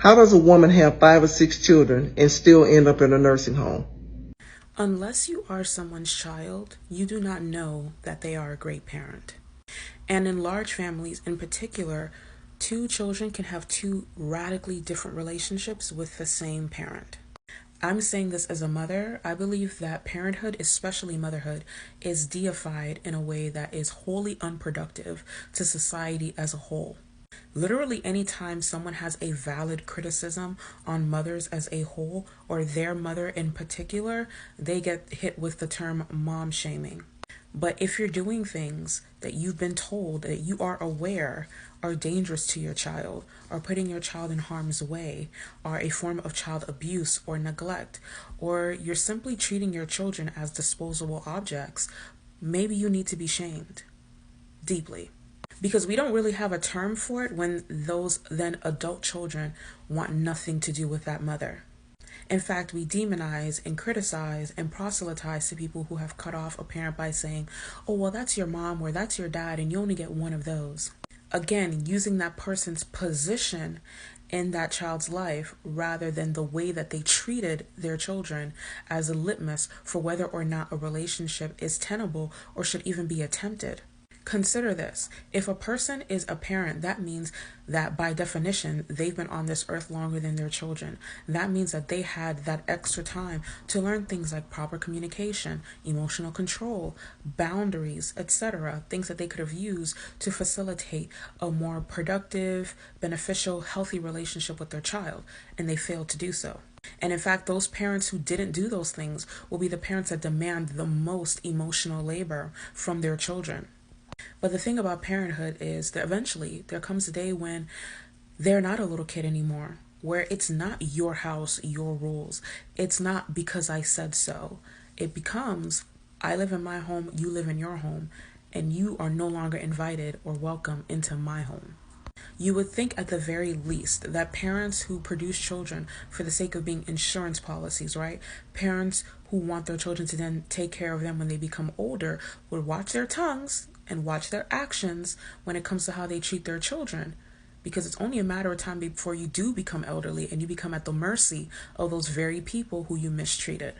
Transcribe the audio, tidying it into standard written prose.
How does a woman have 5 or 6 children and still end up in a nursing home? Unless you are someone's child, you do not know that they are a great parent. And in large families in particular, two children can have two radically different relationships with the same parent. I'm saying this as a mother. I believe that parenthood, especially motherhood, is deified in a way that is wholly unproductive to society as a whole. Literally, anytime someone has a valid criticism on mothers as a whole, or their mother in particular, they get hit with the term mom shaming. But if you're doing things that you've been told that you are aware are dangerous to your child, or putting your child in harm's way, are a form of child abuse or neglect, or you're simply treating your children as disposable objects, maybe you need to be shamed deeply. Because we don't really have a term for it when those then adult children want nothing to do with that mother. In fact, we demonize and criticize and proselytize to people who have cut off a parent by saying, oh, well, that's your mom or that's your dad, and you only get one of those. Again, using that person's position in that child's life rather than the way that they treated their children as a litmus for whether or not a relationship is tenable or should even be attempted. Consider this. If a person is a parent, that means that by definition, they've been on this earth longer than their children. That means that they had that extra time to learn things like proper communication, emotional control, boundaries, etc. Things that they could have used to facilitate a more productive, beneficial, healthy relationship with their child, and they failed to do so. And in fact, those parents who didn't do those things will be the parents that demand the most emotional labor from their children. But the thing about parenthood is that eventually there comes a day when they're not a little kid anymore, where it's not your house, your rules. It's not because I said so. It becomes, I live in my home, you live in your home, and you are no longer invited or welcome into my home. You would think at the very least that parents who produce children for the sake of being insurance policies, right? Parents who want their children to then take care of them when they become older would watch their tongues and watch their actions when it comes to how they treat their children. Because it's only a matter of time before you do become elderly and you become at the mercy of those very people who you mistreated.